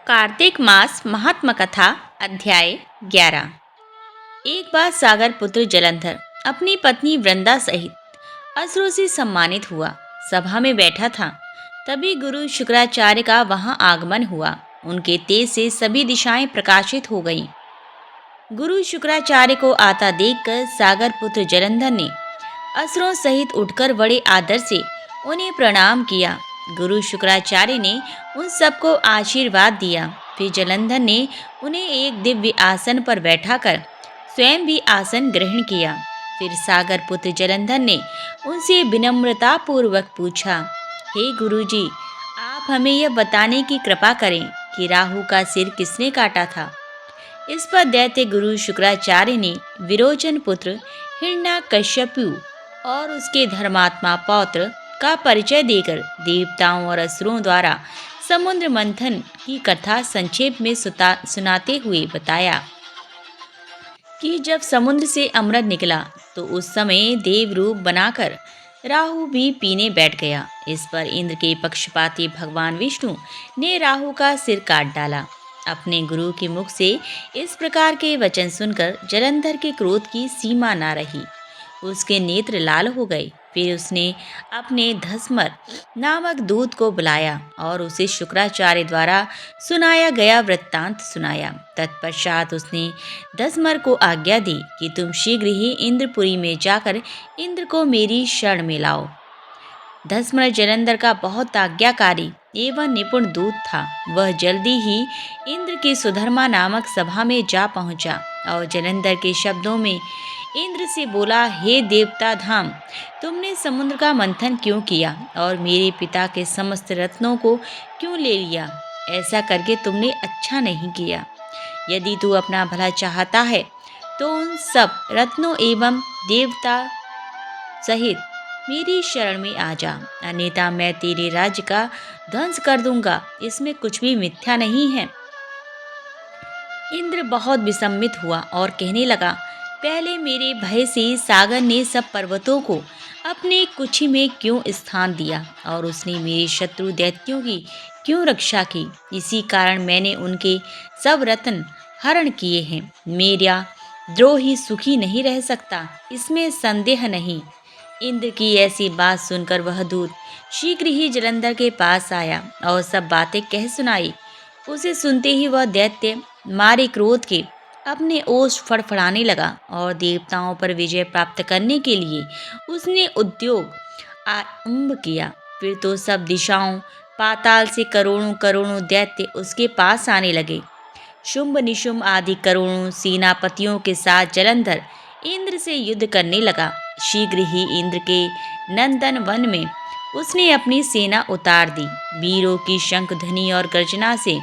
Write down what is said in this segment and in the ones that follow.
कार्तिक मास महात्मा कथा अध्याय 11। एक बार सागर पुत्र जलंधर अपनी पत्नी वृंदा सहित असुरों से सम्मानित हुआ सभा में बैठा था। तभी गुरु शुक्राचार्य का वहां आगमन हुआ। उनके तेज से सभी दिशाएं प्रकाशित हो गईं। गुरु शुक्राचार्य को आता देखकर सागर पुत्र जलंधर ने असुरों सहित उठकर बड़े आदर से उन्हें प्रणाम किया। गुरु शुक्राचार्य ने उन सबको आशीर्वाद दिया। फिर जलंधर ने उन्हें एक दिव्य आसन पर बैठाकर स्वयं भी आसन ग्रहण किया। फिर सागर पुत्र जलंधर ने उनसे विनम्रता पूर्वक पूछा, हे गुरुजी, आप हमें यह बताने की कृपा करें कि राहु का सिर किसने काटा था। इस पर दैत्य गुरु शुक्राचार्य ने विरोचन पुत्र हिरण्यकश्यपु और उसके धर्मात्मा पौत्र का परिचय देकर देवताओं और असुरों द्वारा समुद्र मंथन की कथा संक्षेप में सुनाते हुए बताया कि जब समुद्र से अमृत निकला तो उस समय देव रूप बनाकर राहु भी पीने बैठ गया। इस पर इंद्र के पक्षपाती भगवान विष्णु ने राहु का सिर काट डाला। अपने गुरु के मुख से इस प्रकार के वचन सुनकर जलंधर के क्रोध की सीमा ना रही। उसके नेत्र लाल हो गए। फिर उसने अपने धस्मर नामक दूत को बुलाया और उसे शुक्राचार्य द्वारा सुनाया गया वृत्तांत सुनाया। तत्पश्चात उसने धस्मर को आज्ञा दी कि तुम शीघ्र ही इंद्रपुरी में जाकर इंद्र को मेरी शरण में लाओ। धस्मर जलंधर का बहुत आज्ञाकारी एवं निपुण दूत था। वह जल्दी ही इंद्र की सुधर्मा नामक सभा में जा पहुंचा और जलंधर के शब्दों में इंद्र से बोला, हे देवता धाम, तुमने समुद्र का मंथन क्यों किया और मेरे पिता के समस्त रत्नों को क्यों ले लिया। ऐसा करके तुमने अच्छा नहीं किया। यदि तू अपना भला चाहता है तो उन सब रत्नों एवं देवता सहित मेरी शरण में आ जा, अन्यथा मैं तेरे राज्य का ध्वंस कर दूंगा। इसमें कुछ भी मिथ्या नहीं है। इंद्र बहुत विसम्मित हुआ और कहने लगा, पहले मेरे भय से सागर ने सब पर्वतों को अपने कुक्षी में क्यों स्थान दिया और उसने मेरे शत्रु दैत्यों की क्यों रक्षा की। इसी कारण मैंने उनके सब रत्न हरण किए हैं। मेरा द्रोही सुखी नहीं रह सकता, इसमें संदेह नहीं। इंद्र की ऐसी बात सुनकर वह दूत शीघ्र ही जलंधर के पास आया और सब बातें कह सुनाई। उसे सुनते ही वह दैत्य मारे क्रोध के अपने ओष्ठ फड़फड़ाने लगा और देवताओं पर विजय प्राप्त करने के लिए उसने उद्योग आरंभ किया। फिर तो सब दिशाओं पाताल से करोड़ों करोड़ों दैत्य उसके पास आने लगे। शुंभ निशुंभ आदि करोड़ों सेनापतियों के साथ जलंधर इंद्र से युद्ध करने लगा। शीघ्र ही इंद्र के नंदन वन में उसने अपनी सेना उतार दी। वीरों की शंख ध्वनि और गर्जना से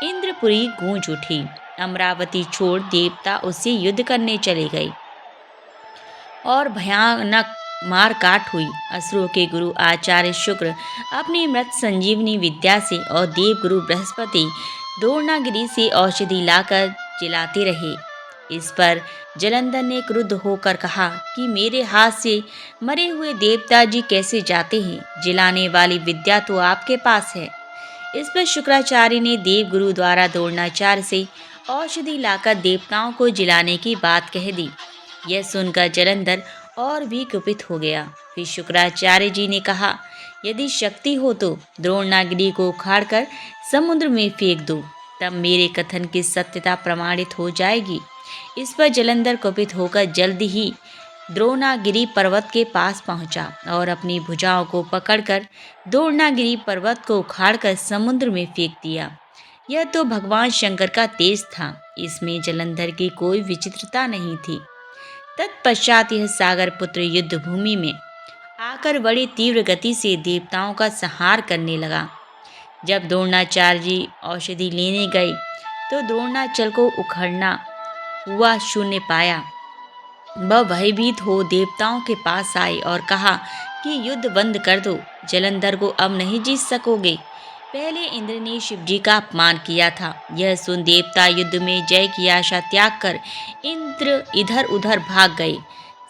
इंद्रपुरी गूंज उठी। अमरावती छोड़ देवता उससे युद्ध करने चले गए और भयानक मार काट हुई। असुरों के गुरु आचार्य शुक्र अपनी मृत संजीवनी विद्या से और देव गुरु बृहस्पति द्रोणागिरी से औषधि लाकर जिलाते रहे। इस पर जलंधर ने क्रुद्ध होकर कहा कि मेरे हाथ से मरे हुए देवता जी कैसे जाते हैं। जिलाने वाली विद्या तो आपके पास है। इस पर शुक्राचार्य ने देव गुरु द्वारा द्रोणाचार्य से औषधि लाकर देवताओं को जिलाने की बात कह दी। यह सुनकर जलंधर और भी कुपित हो गया। फिर शुक्राचार्य जी ने कहा, यदि शक्ति हो तो द्रोणागिरी को उखाड़कर समुद्र में फेंक दो, तब मेरे कथन की सत्यता प्रमाणित हो जाएगी। इस पर जलंधर कुपित होकर जल्द ही द्रोणागिरी पर्वत के पास पहुंचा और अपनी भुजाओं को पकड़कर द्रोणागिरी पर्वत को उखाड़कर समुद्र में फेंक दिया। यह तो भगवान शंकर का तेज था, इसमें जलंधर की कोई विचित्रता नहीं थी। तत्पश्चात यह सागर पुत्र युद्ध भूमि में आकर बड़ी तीव्र गति से देवताओं का संहार करने लगा। जब द्रोणाचार्य जी औषधि लेने गए तो द्रोणाचल को उखड़ना हुआ शून्य पाया। वह भयभीत हो देवताओं के पास आए और कहा कि युद्ध बंद कर दो, जलंधर को अब नहीं जीत सकोगे। पहले इंद्र ने शिवजी का अपमान किया था। यह सुन देवता युद्ध में जय की आशा त्याग कर इंद्र इधर उधर भाग गए।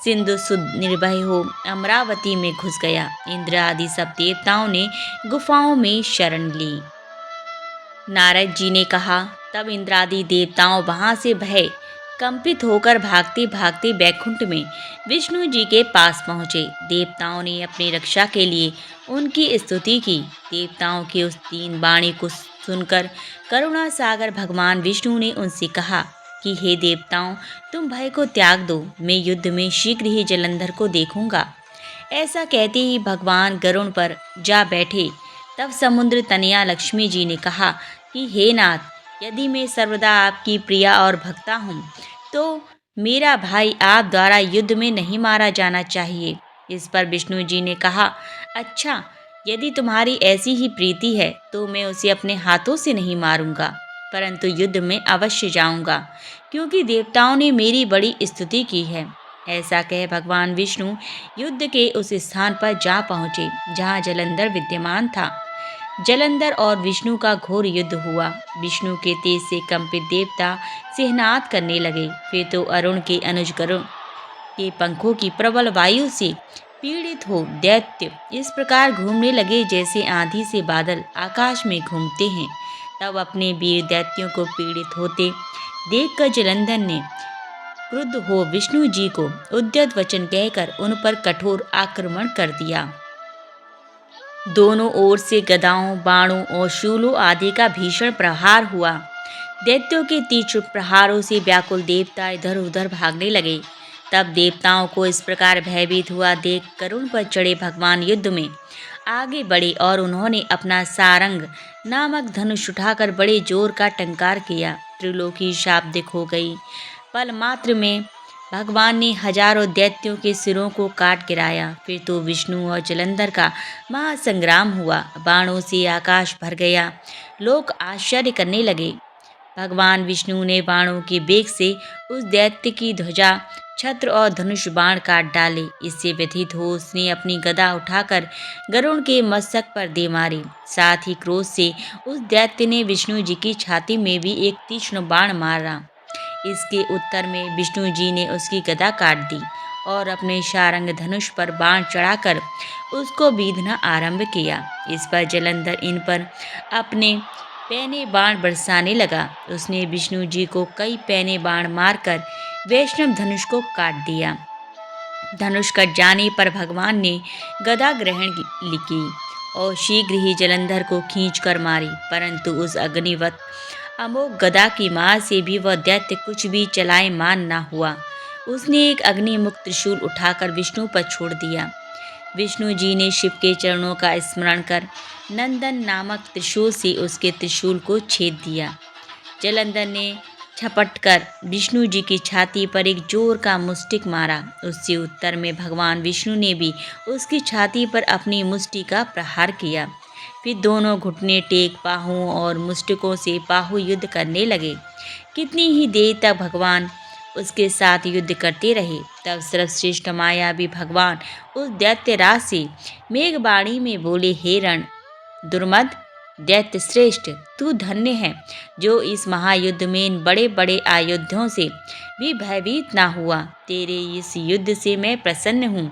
सिंधु सुध निर्भय हो अमरावती में घुस गया। इंद्र आदि सब देवताओं ने गुफाओं में शरण ली। नारद जी ने कहा। तब इंद्रादि देवताओं वहां से भय कंपित होकर भागते भागते बैकुंठ में विष्णु जी के पास पहुँचे। देवताओं ने अपनी रक्षा के लिए उनकी स्तुति की। देवताओं की उस तीन वाणी को सुनकर करुणा सागर भगवान विष्णु ने उनसे कहा कि हे देवताओं, तुम भय को त्याग दो, मैं युद्ध में शीघ्र ही जलंधर को देखूंगा। ऐसा कहते ही भगवान गरुड़ पर जा बैठे। तब समुद्र तनया लक्ष्मी जी ने कहा कि हे नाथ, यदि मैं सर्वदा आपकी प्रिया और भक्ता हूँ तो मेरा भाई आप द्वारा युद्ध में नहीं मारा जाना चाहिए। इस पर विष्णु जी ने कहा, अच्छा, यदि तुम्हारी ऐसी ही प्रीति है तो मैं उसे अपने हाथों से नहीं मारूंगा, परंतु युद्ध में अवश्य जाऊंगा, क्योंकि देवताओं ने मेरी बड़ी स्तुति की है। ऐसा कह भगवान विष्णु युद्ध के उस स्थान पर जा पहुँचे जहाँ जलंधर विद्यमान था। जलंधर और विष्णु का घोर युद्ध हुआ। विष्णु के तेज से कंपित देवता सिंहनाद करने लगे। वे तो अरुण के अनुज गरुड़ के पंखों की प्रबल वायु से पीड़ित हो दैत्य इस प्रकार घूमने लगे जैसे आंधी से बादल आकाश में घूमते हैं। तब अपने वीर दैत्यों को पीड़ित होते देखकर जलंधर ने क्रुद्ध हो विष्णु जी को उद्यत वचन कहकर उन पर कठोर आक्रमण कर दिया। दोनों ओर से गदाओं, बाणों और शूलों आदि का भीषण प्रहार हुआ। दैत्यों के तीक्ष्ण प्रहारों से व्याकुल देवता इधर उधर भागने लगे। तब देवताओं को इस प्रकार भयभीत हुआ देख करुण पर चढ़े भगवान युद्ध में आगे बढ़े और उन्होंने अपना सारंग नामक धनुष उठाकर बड़े जोर का टंकार किया। त्रिलोकी शाब्दिक हो गई। पल मात्र में भगवान ने हजारों दैत्यों के सिरों को काट गिराया। फिर तो विष्णु और जलंधर का महासंग्राम हुआ। बाणों से आकाश भर गया। लोग आश्चर्य करने लगे। भगवान विष्णु ने बाणों के बेग से उस दैत्य की ध्वजा, छत्र और धनुष बाण काट डाले। इससे व्यथित हो उसने अपनी गदा उठाकर गरुड़ के मस्तक पर दे मारी। साथ ही क्रोध से उस दैत्य ने विष्णु जी की छाती में भी एक तीक्ष्ण बाण मारा। इसके उत्तर में विष्णु जी ने उसकी गदा काट दी और अपने शारंग धनुष पर बाण चढ़ाकर उसको बीधना आरंभ किया। इस पर जलंधर इन पर अपने पैने बाण बरसाने लगा। उसने विष्णु जी को कई पैने बाण मारकर वैष्णव धनुष को काट दिया। धनुष कट जाने पर भगवान ने गदा ग्रहण की और शीघ्र ही जलंधर को खींचकर मारी, परंतु उस अग्निवत अमोघ गदा की मार से भी वह दैत्य कुछ भी चलायमान न हुआ। उसने एक अग्निमुख त्रिशूल उठाकर विष्णु पर छोड़ दिया। विष्णु जी ने शिव के चरणों का स्मरण कर नंदन नामक त्रिशूल से उसके त्रिशूल को छेद दिया। जलंधर ने झपटकर विष्णु जी की छाती पर एक जोर का मुष्टिक मारा। उससे उत्तर में भगवान विष्णु ने भी उसकी छाती पर अपनी मुष्टि का प्रहार किया। फिर दोनों घुटने टेक बाहुओं और मुष्टिकों से बाहु युद्ध करने लगे। कितनी ही देर तक भगवान उसके साथ युद्ध करते रहे। तब सर्वश्रेष्ठ मायावी भगवान उस दैत्यराज से मेघवाणी में बोले, हे रण दुर्मद दैत्य श्रेष्ठ, तू धन्य है जो इस महायुद्ध में इन बड़े बड़े आयुधों से भी भयभीत ना हुआ। तेरे इस युद्ध से मैं प्रसन्न हूँ।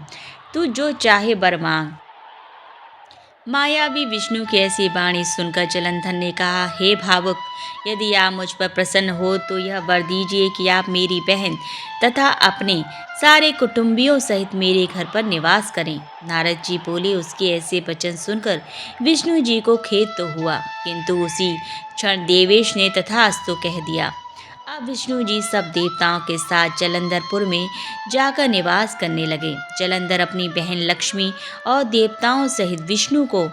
तू जो चाहे वर मांग। मायावी विष्णु की ऐसी वाणी सुनकर जलंधर ने कहा, हे भावुक, यदि आप मुझ पर प्रसन्न हो तो यह वर दीजिए कि आप मेरी बहन तथा अपने सारे कुटुंबियों सहित मेरे घर पर निवास करें। नारद जी बोले, उसके ऐसे वचन सुनकर विष्णु जी को खेद तो हुआ, किंतु उसी क्षण देवेश ने तथास्तु कह दिया। अब विष्णु जी सब देवताओं के साथ जलंधरपुर में जाकर निवास करने लगे। जलंधर अपनी बहन लक्ष्मी और देवताओं सहित विष्णु को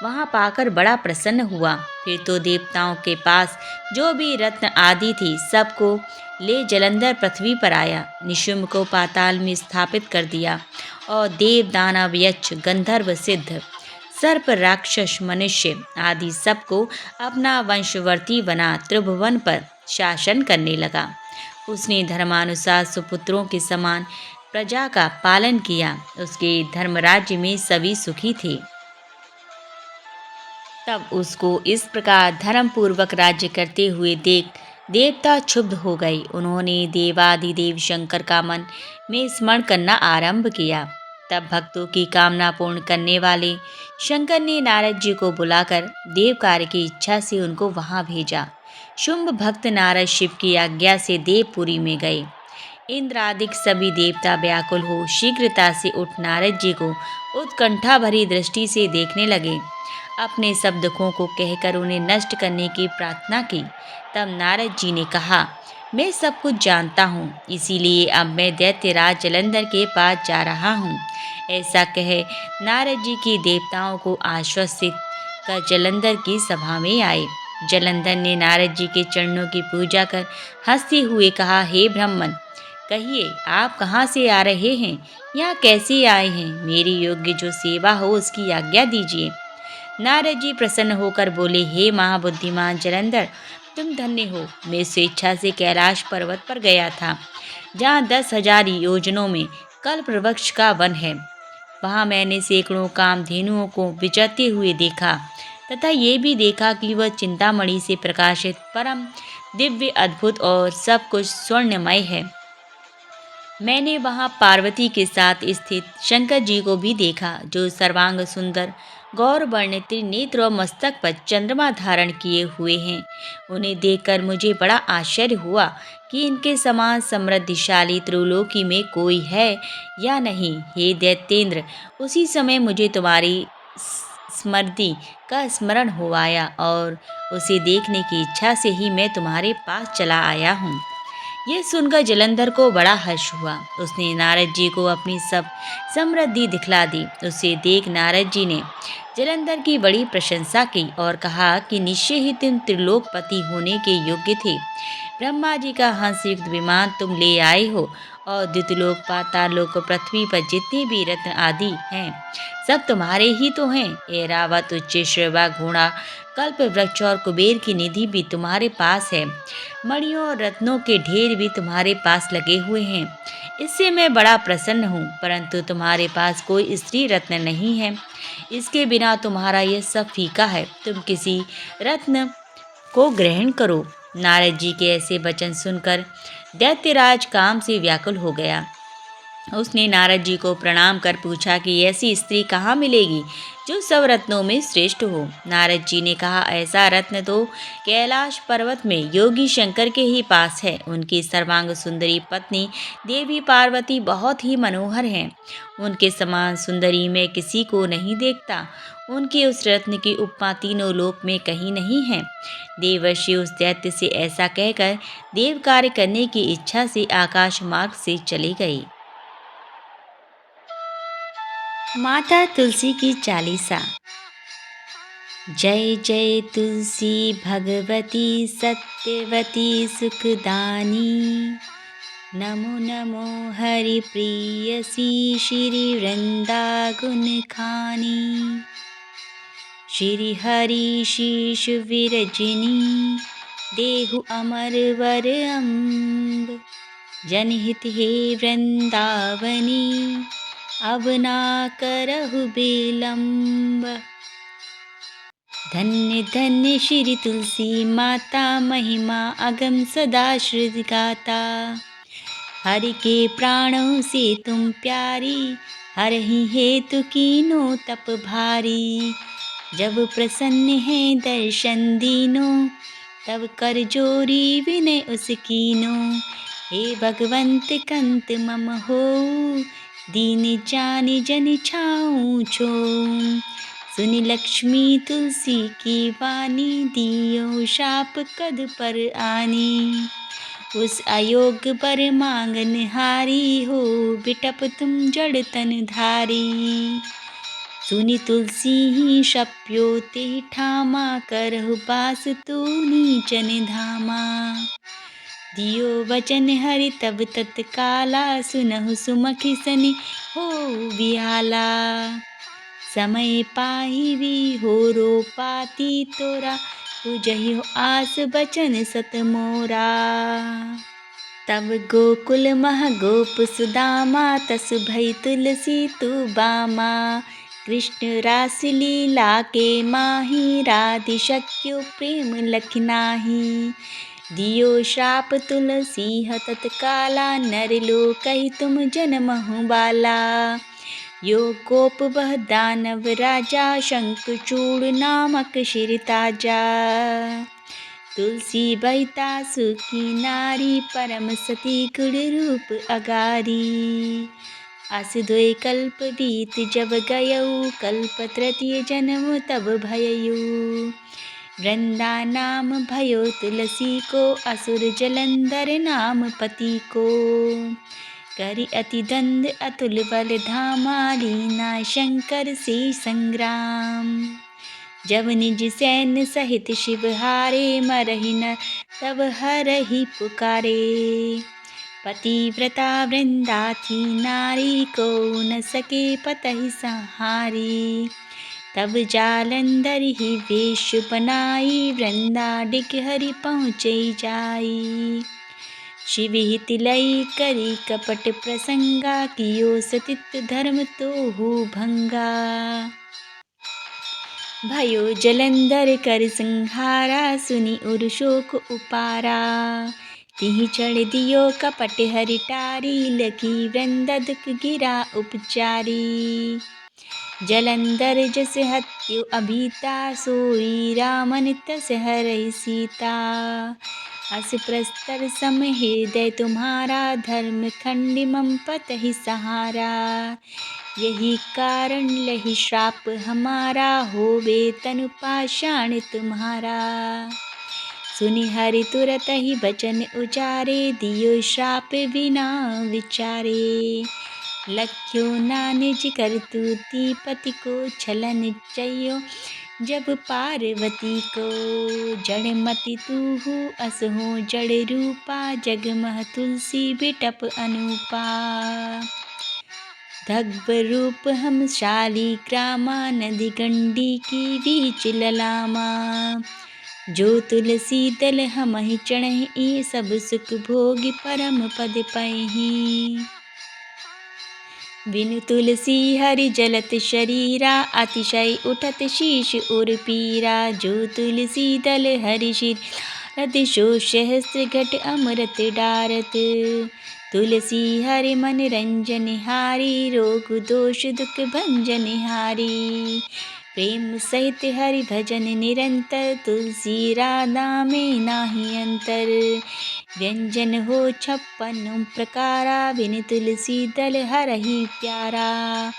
वहां पाकर बड़ा प्रसन्न हुआ। फिर तो देवताओं के पास जो भी रत्न आदि थी सबको ले जलंधर पृथ्वी पर आया। निशुंभ को पाताल में स्थापित कर दिया और देव, दानव, यक्ष, गंधर्व, सिद्ध, सर्प, राक्षस, मनुष्य आदि सबको अपना वंशवर्ती बना त्रिभुवन पर शासन करने लगा। उसने धर्मानुसार सुपुत्रों के समान प्रजा का पालन किया। उसके धर्मराज्य में सभी सुखी थे। तब उसको इस प्रकार धर्मपूर्वक राज्य करते हुए देख देवता क्षुब्ध हो गए। उन्होंने देवादिदेव शंकर का मन में स्मरण करना आरंभ किया। तब भक्तों की कामना पूर्ण करने वाले शंकर ने नारद जी को बुलाकर देव कार्य की इच्छा से उनको वहां भेजा। शुंभ भक्त नारद शिव की आज्ञा से देवपुरी में गए। इंद्र आदि सभी देवता व्याकुल हो शीघ्रता से उठ नारद जी को उत्कंठा भरी दृष्टि से देखने लगे। अपने सब दुखों को कहकर उन्हें नष्ट करने की प्रार्थना की। तब नारद जी ने कहा, मैं सब कुछ जानता हूँ, इसीलिए अब मैं दैत्यराज जलंधर के पास जा रहा हूँ। ऐसा कहे नारद जी की देवताओं को आश्वसित कर जलंधर की सभा में आए। जलंधर ने नारद जी के चरणों की पूजा कर हंसते हुए कहा, हे ब्राह्मण, कहिए आप कहाँ से आ रहे हैं, यहाँ कैसे आए हैं? मेरी योग्य जो सेवा हो उसकी आज्ञा दीजिए। नारद जी प्रसन्न होकर बोले, हे महाबुद्धिमान जलंधर, तुम धन्य हो। मैं स्वेच्छा से कैलाश पर्वत पर गया था, जहाँ 10,000 योजनों में कल्प वृक्ष का वन है। वहाँ मैंने सैकड़ों कामधेनुओं को विचरते हुए देखा तथा ये भी देखा कि वह चिंतामणि से प्रकाशित परम दिव्य अद्भुत और सब कुछ स्वर्णमय है। मैंने वहां पार्वती के साथ स्थित शंकर जी को भी देखा, जो सर्वांग सुंदर गौर वर्ण त्रिनेत्र और मस्तक पर चंद्रमा धारण किए हुए हैं। उन्हें देखकर मुझे बड़ा आश्चर्य हुआ कि इनके समान समृद्धिशाली त्रिलोकी में कोई है या नहीं। हे दैत्येंद्र, उसी समय मुझे तुम्हारी स्मृति का स्मरण हो आया और उसे देखने की इच्छा से ही मैं तुम्हारे पास चला आया हूँ। यह सुनकर जलंधर को बड़ा हर्ष हुआ। उसने नारद जी को अपनी सब समृद्धि दिखला दी। उसे देख नारद जी ने जलंधर की बड़ी प्रशंसा की और कहा कि निश्चय ही तुम त्रिलोकपति होने के योग्य थे। ब्रह्मा जी का हंसयुक्त विमान तुम ले आए हो और द्युतिलोक पाताल लोक पृथ्वी पर जितने भी रत्न आदि हैं सब तुम्हारे ही तो हैं। ऐरावत उच्च श्रवा घोड़ा कल्प वृक्ष और कुबेर की निधि भी तुम्हारे पास है। मणियों और रत्नों के ढेर भी तुम्हारे पास लगे हुए हैं। इससे मैं बड़ा प्रसन्न हूँ, परंतु तुम्हारे पास कोई स्त्री रत्न नहीं है। इसके बिना तुम्हारा यह सब फीका है। तुम किसी रत्न को ग्रहण करो। नारद जी के ऐसे वचन सुनकर दैत्यराज काम से व्याकुल हो गया। उसने नारद जी को प्रणाम कर पूछा कि ऐसी स्त्री कहाँ मिलेगी जो सब रत्नों में श्रेष्ठ हो। नारद जी ने कहा, ऐसा रत्न तो कैलाश पर्वत में योगी शंकर के ही पास है। उनकी सर्वांग सुंदरी पत्नी देवी पार्वती बहुत ही मनोहर हैं। उनके समान सुंदरी मैं किसी को नहीं देखता। उनके उस रत्न की उपमा तीनों लोक में कहीं नहीं है। देवर्षि उस दैत्य से ऐसा कहकर देव कार्य करने की इच्छा से आकाश मार्ग से चले गए। माता तुलसी की चालीसा। जय जय तुलसी भगवती सत्यवती सुखदानी। नमो नमो हरि प्रियसी श्री वृंदा गुण खानी। श्री हरि शीश विरजनी देहु अमर वर अम्ब। जनहित हे वृंदावनी अब ना करहु विलंब। धन्य धन्य श्री तुलसी माता महिमा अगम सदा श्रुति गाता। हरि के प्राणों से तुम प्यारी हरहि हेतु कीनो तप भारी। जब प्रसन्न है दर्शन दीनो तब कर जोरी विनय उस कीनो। हे भगवंत कंत मम हो दीन जानि जन छाऊं छो। सुनि लक्ष्मी तुलसी की वाणी दियो शाप कद पर आनी। उस अयोग्य पर मांगन हारी हो बिटप तुम जड़ तन धारी। सुनि तुलसी ही शप्यो ते ठामा करहु बास तू नीचन धामा। दियो वचन हरि तब तत्काला सुनहु सुमखि सनि हो बिहाला। समय पाही भी हो रो पाती तोरा पूजहि हो आस बचन सत मोरा। तब गोकुल मह गोप सुदामा तस भई तुलसी तू बामा। कृष्ण रास लीला के माही राधि शक्यो प्रेम लख नाही। दियो श्राप तुलसी ह तत्काला नर लोकहि तुम जनमहु बाला। यो कोप वह दानव राजा, शंखचूड़ नामक शिर ताजा। तुलसी बहिता सुखी नारी, परम सती गुण रूप अगारी। अस द्वै कल्प बीत जब गयऊ, कल्प तृतीय जन्म तब भयऊ। वृंदा नाम भयो तुलसी को, असुर जलंधर नाम पति को। करि अति दंड अतुल बल धामा, लीना शंकर से संग्राम। जब निज सैन्य सहित शिव हारे, मरहि न तब हरहि पुकारे। पतिव्रता वृंदा थी नारी, को न सके पतहि संहारी। तब जालंधर ही वेश बनाई, वृंदा डिगहरि पहुँचे जाई। शिव हित लई करी कपट प्रसंगा, कियो सतित धर्म तोहु भंगा। भयो जलंधर कर संहारा, सुनि उर शोक उपारा। तिहि चढ़ दियो कपट हरि टारी, लखी वृंदा दुख गिरा उपचारी। जलंधर जस हत्यु अभीता, सोई रामन तस हरहि सीता। अस प्रस्तर सम हृदय तुम्हारा, धर्म खंड मम पतहि सहारा। यही कारण लहि श्राप हमारा, होवे तनु पाषाण तुम्हारा। सुनि हरि तुरत ही बचन उचारे, दियो श्राप बिना विचारे। लख्यो ना निज करतूति, पति को छलन चयो जब पार्वती को। जड़ मति तूहु असहो जड़ रूपा, जगमह तुलसी बिटप अनूपा। धग्व रूप हम शाली ग्रामा, नदी गंडी की बीच ललामा। जो तुलसी दल हमहि चढ़हि, सब सुख भोगी परम पद पैहि। बिनु तुलसी हरि जलत शरीरा, अतिशय उठत शीश उर पीरा। जो तुलसी दल हरि शिर रत, शो सहस्त्र घट अमृत डारत। तुलसी हरि मन रंजन हारी, रोग दोष दुख भंजन हारी। प्रेम सहित हरि भजन निरंतर, तुलसी राधा में नाही अंतर। व्यंजन हो 56 प्रकारा, बिन तुलसी दल हरहि प्यारा।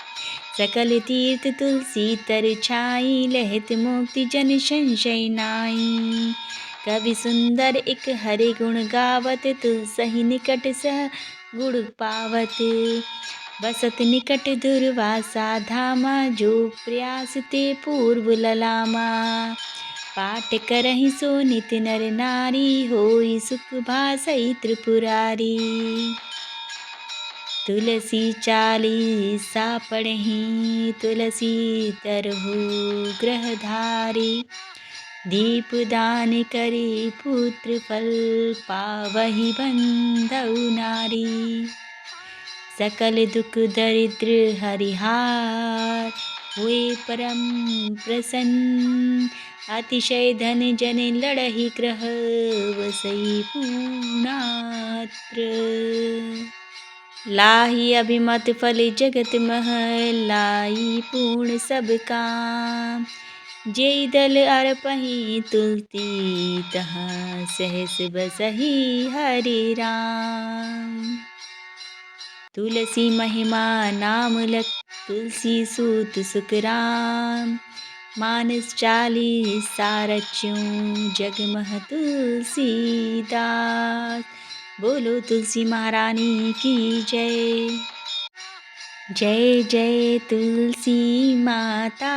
सकल तीर्थ तुलसी तर छाई, लहत मुक्ति जन संशय नाई। कवि सुंदर एक हरि गुण गावत, तुलसहि निकट सह गुण पावत। बसत निकट दुर्वासा धामा, जो प्रयास ते पूर्व ललामा। पाठ करहि सो नित नर नारी, होई सुख भासई त्रिपुरारी। तुलसी चालीसा पढ़हि, तुलसी तरहु ग्रहधारी। दीप दान करी पुत्र फल, पावहि बंधउ नारी। सकल दुख दरिद्र हरिहार, हुए परम प्रसन्न। अतिशय धन जन लड़हि ग्रह, वसई पूर्णात्र। लाही अभिमत फल जगत मह, लाई पूर्ण सब काम। जेई दल अर्पहि तुलसी, तहाँ सहस बसहि हरि राम। तुलसी महिमा नाम लख, तुलसी सूत सुख राम। मानस चालीसा रच्यों, जगमह तुलसीदास। बोलो तुलसी महारानी की जय। जय जय तुलसी माता,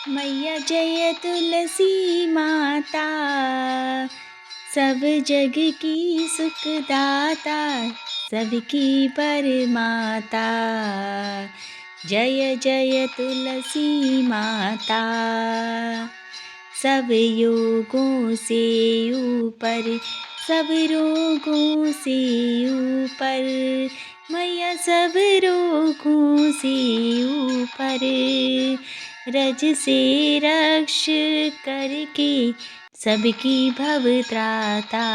मैया जय तुलसी माता। सब जग की सुखदाता, सबकी परमाता। जय जय तुलसी माता। सब योगों से ऊपर, सब रोगों से ऊपर। मैया सब रोगों से ऊपर, रज से रक्ष करके सबकी भव त्राता।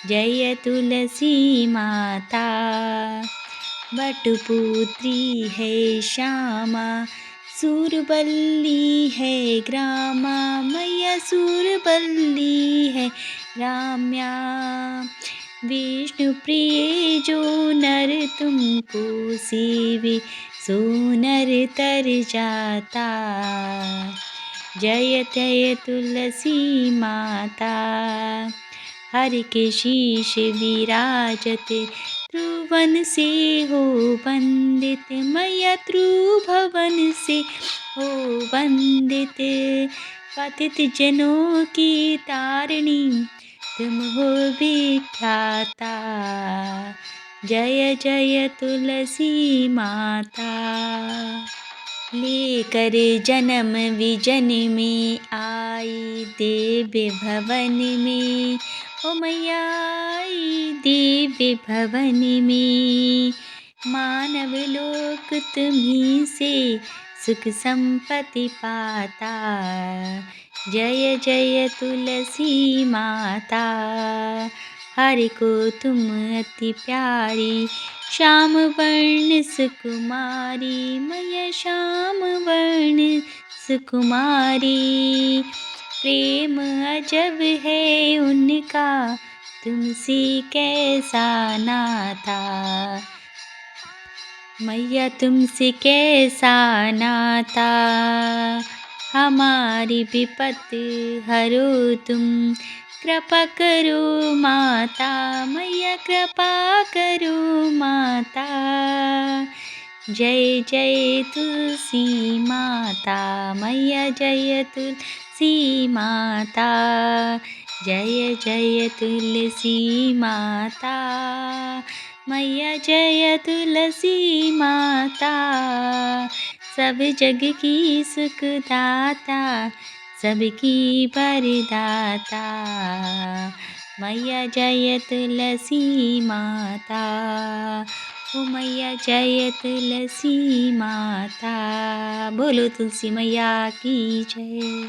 जय तुलसी माता। बटपुत्री है श्यामा, सूरबल्ली है ग्रामा, मैया सूरबल्ली है राम्या। विष्णु प्रिय जो नर तुमको सेवे, सो नर तर जाता। जय जय तुलसी माता, हर के शीश विराजते, त्रिभुवन से हो वंदित, मैया त्रिभुवन से हो वंदित। पतित जनों की तारिणी, तुम हो विख्याता। जय जय तुलसी माता। लेकर जन्म विजन में आई, दिव्य भवन में ओ मैया आई, दिव्य भवन में। मानव लोक तुम्हीं से सुख संपत्ति पाता। जय जय तुलसी माता, हरि को तुम अति प्यारी, श्याम वर्ण सुकुमारी, मैया श्याम वर्ण सुकुमारी। प्रेम अजब है उनका, तुमसे कैसा नाता। मैया तुमसे कैसा नाता, हमारी विपत हरो तुम, कृपा करो माता, मैया कृपा करो माता। जय जय तुलसी माता, मैया जय तुलसी माता। जय जय तुलसी माता, मैया जय तुलसी माता। सब जग की सुखदाता, सबकी वरदाता, मैया जय तुलसी माता। ओ मैया जय तुलसी माता। बोलो तुलसी मैया की जय।